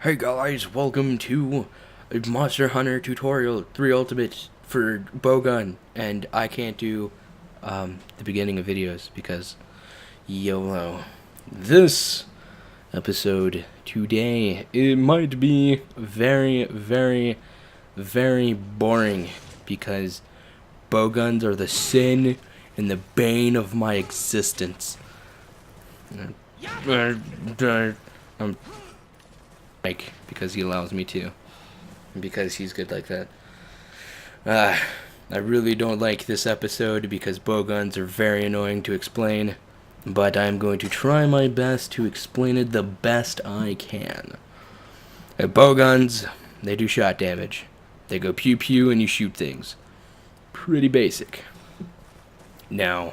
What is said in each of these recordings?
Hey guys, welcome to Monster Hunter Tutorial 3 Ultimate for Bowgun, and I can't do the beginning of videos because YOLO. This episode today, it might be very boring because bowguns are the sin and the bane of my existence. I'm because he allows me to, and because he's good like that. I really don't like this episode because bowguns are very annoying to explain, but I'm going to try my best to explain it the best I can. Bowguns, they do shot damage. They go pew pew and you shoot things. Pretty basic. Now,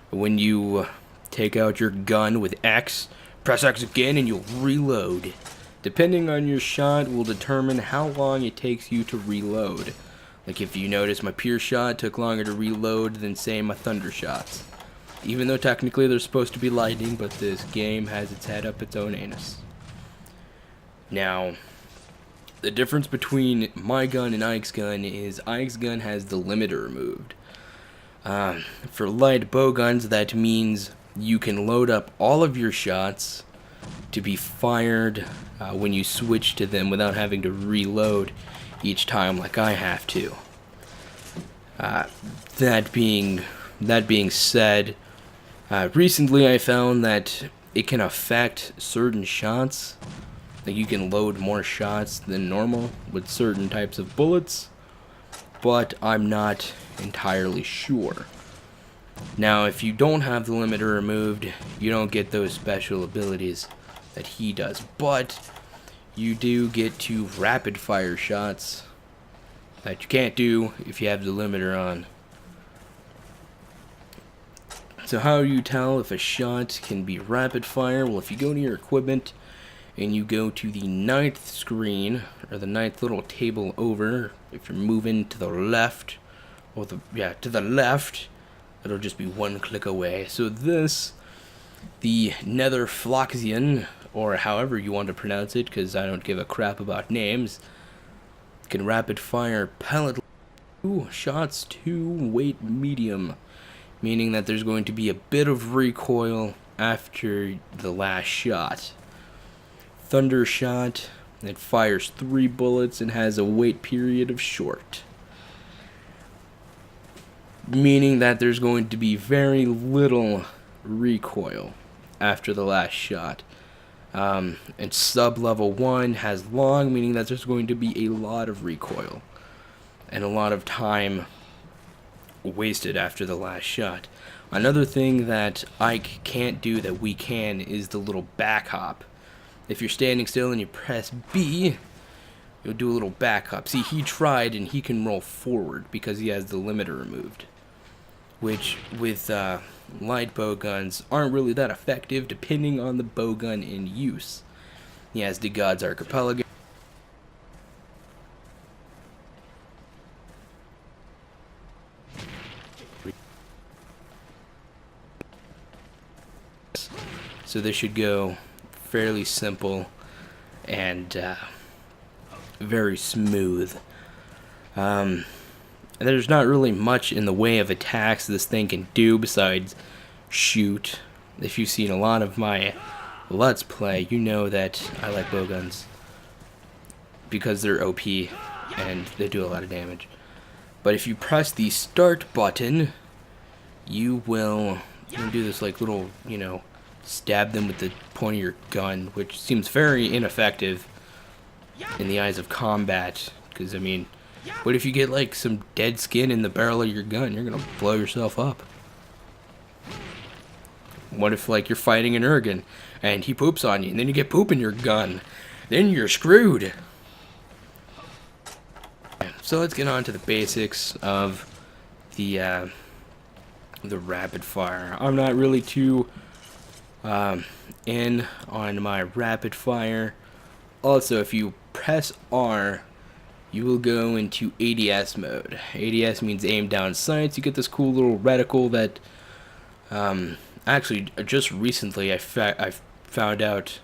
when you take out your gun with X, press X again and you'll reload. Depending on your shot will determine how long it takes you to reload. Like if you notice my pure shot took longer to reload than say my thunder shots. Even though technically they're supposed to be lightning, but this game has its head up its own anus. Now, the difference between my gun and Ike's gun is Ike's gun has the limiter removed. For light bow guns, that means you can load up all of your shots to be fired when you switch to them without having to reload each time like I have to. That being said, recently I found that it can affect certain shots. Like you can load more shots than normal with certain types of bullets, but I'm not entirely sure. Now, if you don't have the limiter removed, you don't get those special abilities that he does, but you do get to rapid fire shots that you can't do if you have the limiter on. So how do you tell if a shot can be rapid fire? Well, if you go to your equipment and you go to the 9th screen, or the 9th little table over, if you're moving to the left, or to the left, it'll just be one click away. So this, the Nether Floxian, or however you want to pronounce it, because I don't give a crap about names, can rapid fire pellet 2 shots to weight medium, meaning that there's going to be a bit of recoil after the last shot. Thunder shot, it fires 3 bullets and has a wait period of short, meaning that there's going to be very little recoil after the last shot. And sub-level 1 has long, meaning that there's going to be a lot of recoil and a lot of time wasted after the last shot. Another thing that Ike can't do that we can is the little back hop. If you're standing still and you press B, you'll do a little back hop. See, he tried and he can roll forward because he has the limiter removed, which with light bow guns aren't really that effective depending on the bow gun in use. He has the God's Archipelago. So this should go fairly simple and very smooth. There's not really much in the way of attacks this thing can do besides shoot. If you've seen a lot of my Let's Play, you know that I like bowguns because they're OP and they do a lot of damage. But if you press the start button, you will do this like little, stab them with the point of your gun, which seems very ineffective in the eyes of combat, because I mean, what if you get like some dead skin in the barrel of your gun? You're gonna blow yourself up. What if like you're fighting an Urgan and he poops on you and then you get poop in your gun? Then you're screwed. So let's get on to the basics of the rapid fire. I'm not really too in on my rapid fire. Also, if you press R, you will go into ADS mode. ADS means aim down sights. You get this cool little reticle that actually just recently I found out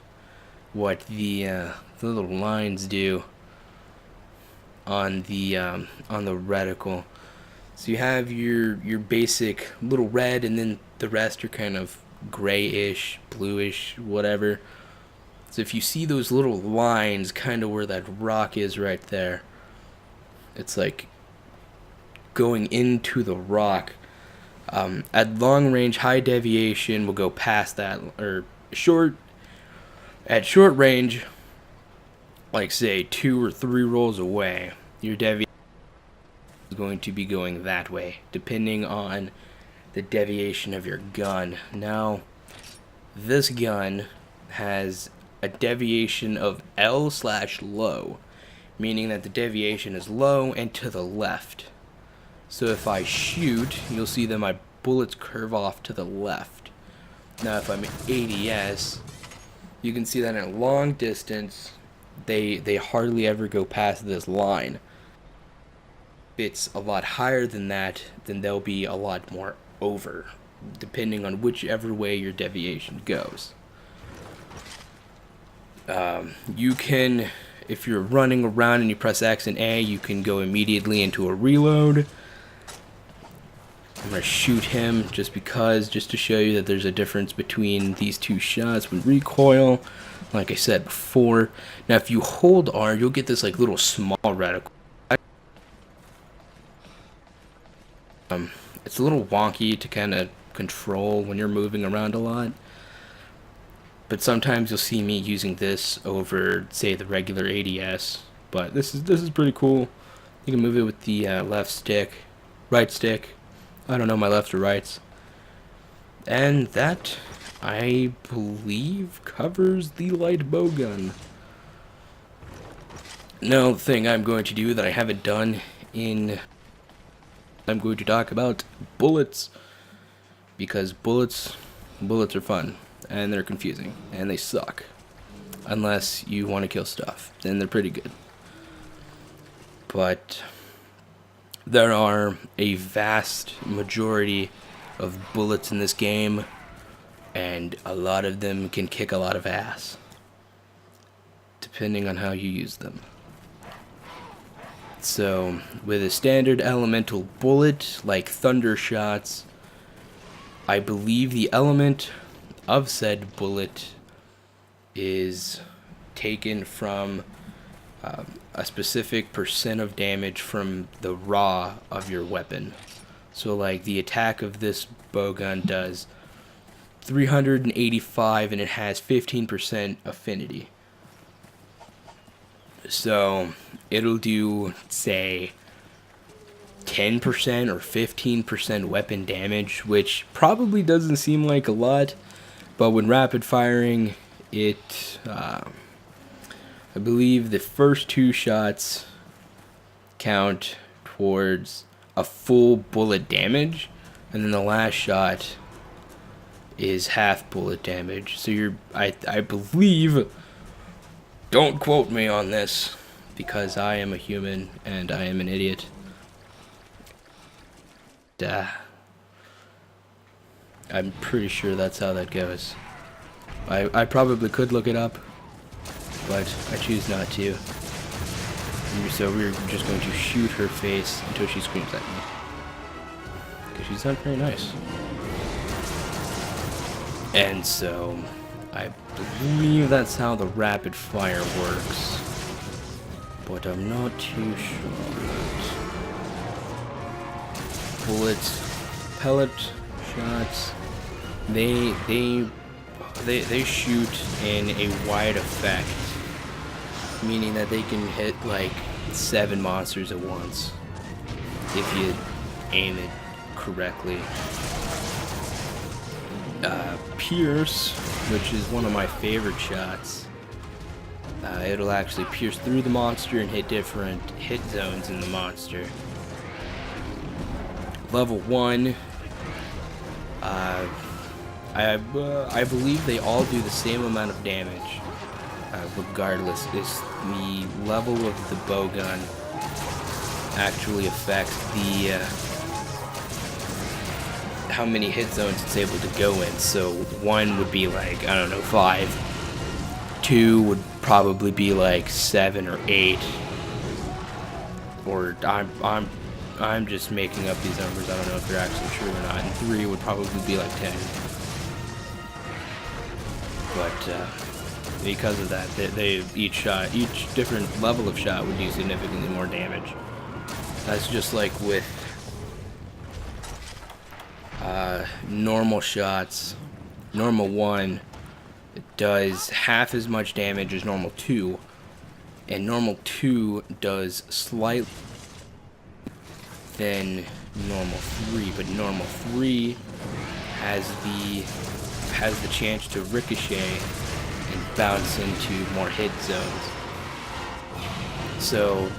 what the little lines do on the reticle. So you have your basic little red, and then the rest are kind of grayish, bluish, whatever. So if you see those little lines, kind of where that rock is right there, it's like going into the rock. At long range, high deviation will go past that, or at short range, like say 2 or 3 rolls away, your deviation is going to be going that way, depending on the deviation of your gun. Now, this gun has a deviation of L/low, meaning that the deviation is low and to the left. So if I shoot, you'll see that my bullets curve off to the left. Now if I'm ADS, you can see that in a long distance, they hardly ever go past this line. If it's a lot higher than that, then they'll be a lot more over, depending on whichever way your deviation goes. You can, if you're running around and you press X and A, you can go immediately into a reload. I'm going to shoot him just to show you that there's a difference between these two shots with recoil, like I said before. Now if you hold R, you'll get this like little small reticle. It's a little wonky to kind of control when you're moving around a lot. But sometimes you'll see me using this over, say, the regular ADS. But this is pretty cool. You can move it with the left stick, right stick. I don't know my left or rights. And that, I believe, covers the light bow gun. Now, the thing I'm going to do that I haven't done I'm going to talk about bullets. Because bullets are fun. And they're confusing. And they suck. Unless you want to kill stuff. Then they're pretty good. But there are a vast majority of bullets in this game, and a lot of them can kick a lot of ass, depending on how you use them. So, with a standard elemental bullet, like thunder shots, I believe the element of said bullet is taken from a specific percent of damage from the raw of your weapon. So like the attack of this bowgun does 385 and it has 15% affinity. So it'll do, say, 10% or 15% weapon damage, which probably doesn't seem like a lot, but when rapid firing, it I believe the first 2 shots count towards a full bullet damage, and then the last shot is half bullet damage. So I believe, don't quote me on this, because I am a human and I am an idiot. I'm pretty sure that's how that goes. I probably could look it up, but I choose not to. So we're just going to shoot her face until she screams at me, because she's not very nice. And so I believe that's how the rapid fire works, but I'm not too sure. Bullets, pellet shots, they shoot in a wide effect, meaning that they can hit like 7 monsters at once if you aim it correctly. Pierce, which is one of my favorite shots, it'll actually pierce through the monster and hit different hit zones in the monster. Level 1, I believe they all do the same amount of damage, regardless. The level of the bowgun actually affects the how many hit zones it's able to go in. So 1 would be like, I don't know, 5. 2 would probably be like 7 or 8. Or I'm just making up these numbers. I don't know if they're actually true or not. And 3 would probably be like 10. But because of that, each different level of shot would do significantly more damage. That's just like with normal shots. Normal 1 does half as much damage as normal 2, and normal 2 does slightly than normal 3, but normal 3 has the chance to ricochet and bounce into more hit zones. So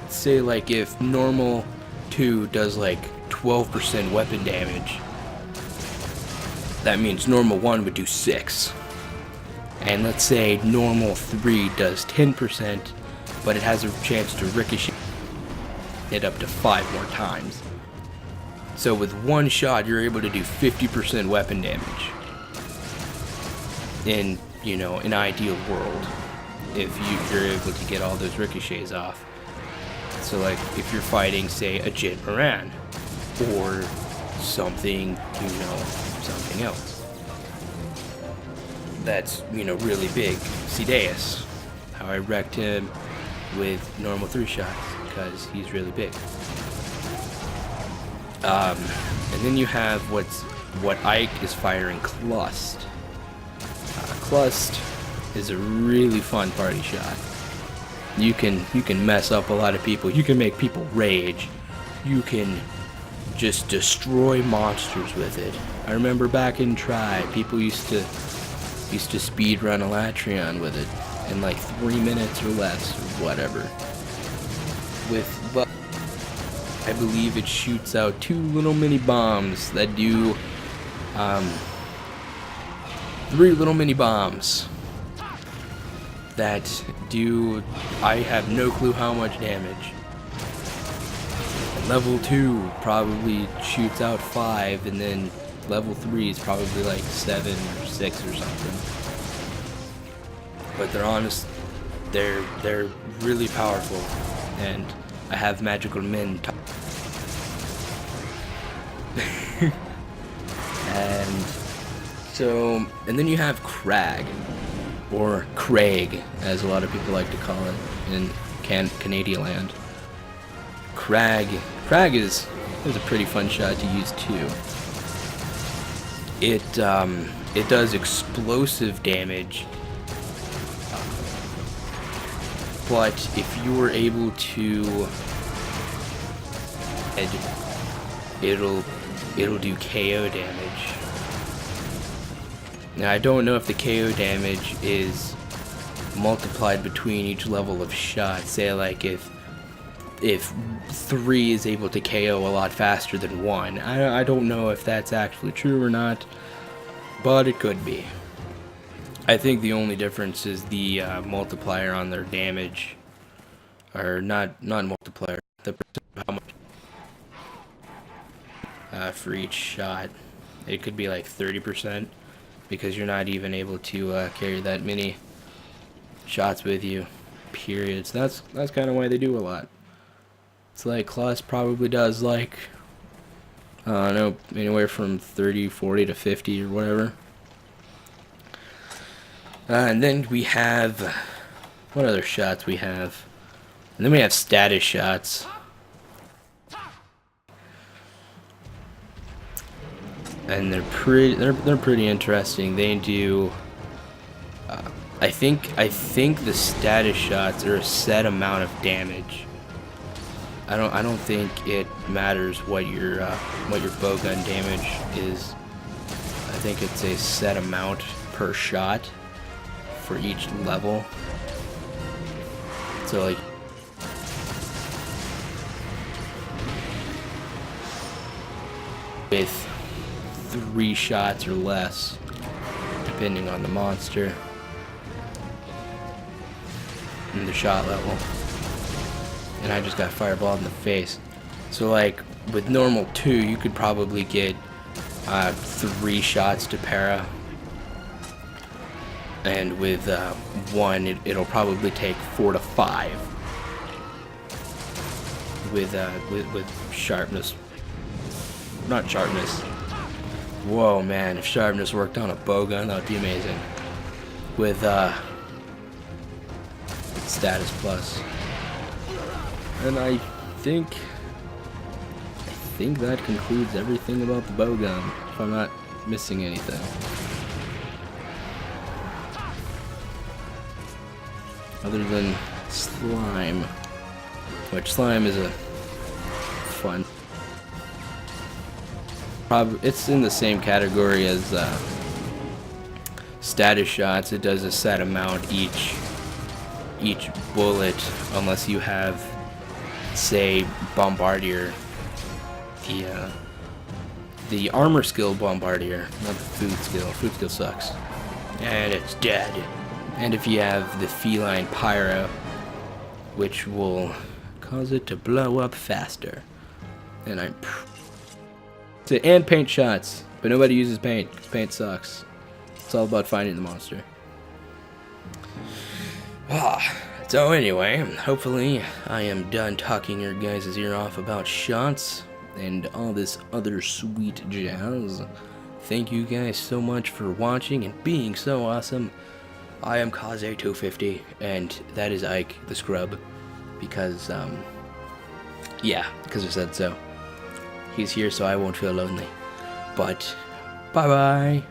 say like if normal 2 does like 12% weapon damage, that means normal 1 would do 6. And let's say normal 3 does 10%, but it has a chance to ricochet it up to 5 more times. So with one shot, you're able to do 50% weapon damage. In, you know, an ideal world, if you're able to get all those ricochets off. So like if you're fighting, say, a Jin Moran, or something, you know, something else that's, you know, really big. Sideus, how I wrecked him with normal 3 shots because he's really big. And then you have what Ike is firing, Clust. Clust is a really fun party shot. You can mess up a lot of people. You can make people rage. You can just destroy monsters with it. I remember back in Tri, people used to speed run Elatrion with it in like 3 minutes or less, or whatever. But I believe it shoots out 2 little mini bombs that do 3 little mini bombs that do, I have no clue how much damage. Level 2 probably shoots out 5, and then level 3 is probably like 7 or 6 or something. But they're really powerful, and I have magical men. And then you have Crag, or Craig, as a lot of people like to call it in Canadian land. Crag is a pretty fun shot to use too. It does explosive damage, but if you were able to, it'll do KO damage. Now I don't know if the KO damage is multiplied between each level of shot. Say like if 3 is able to KO a lot faster than 1. I don't know if that's actually true or not, but it could be. I think the only difference is the multiplier on their damage, or not multiplier, the how much for each shot. It could be like 30%, because you're not even able to carry that many shots with you, period. So that's kind of why they do a lot. It's like Clust probably does like, I don't know, anywhere from 30, 40 to 50 or whatever. And then we have, what other shots we have? And then we have status shots. And they're pretty interesting. They do, I think the status shots are a set amount of damage. I don't think it matters what your bowgun damage is. I think it's a set amount per shot for each level. So like with 3 shots or less, depending on the monster and the shot level. And I just got fireballed in the face. So like with normal 2, you could probably get 3 shots to para. and with one, it'll probably take 4 to 5. With sharpness, not sharpness. Whoa, man! If sharpness worked on a bowgun, that would be amazing. With status plus, and I think that concludes everything about the bowgun. If I'm not missing anything. Other than slime, which slime is a fun. It's in the same category as status shots. It does a set amount each bullet, unless you have, say, Bombardier, the armor skill Bombardier, not the food skill. Food skill sucks, and it's dead. And if you have the feline pyro, which will cause it to blow up faster. And and paint shots, but nobody uses paint because paint sucks. It's all about finding the monster. So anyway, hopefully I am done talking your guys' ear off about shots and all this other sweet jazz. Thank you guys so much for watching and being so awesome. I am Kaze250, and that is Ike the Scrub, because because I said so. He's here so I won't feel lonely. But bye bye.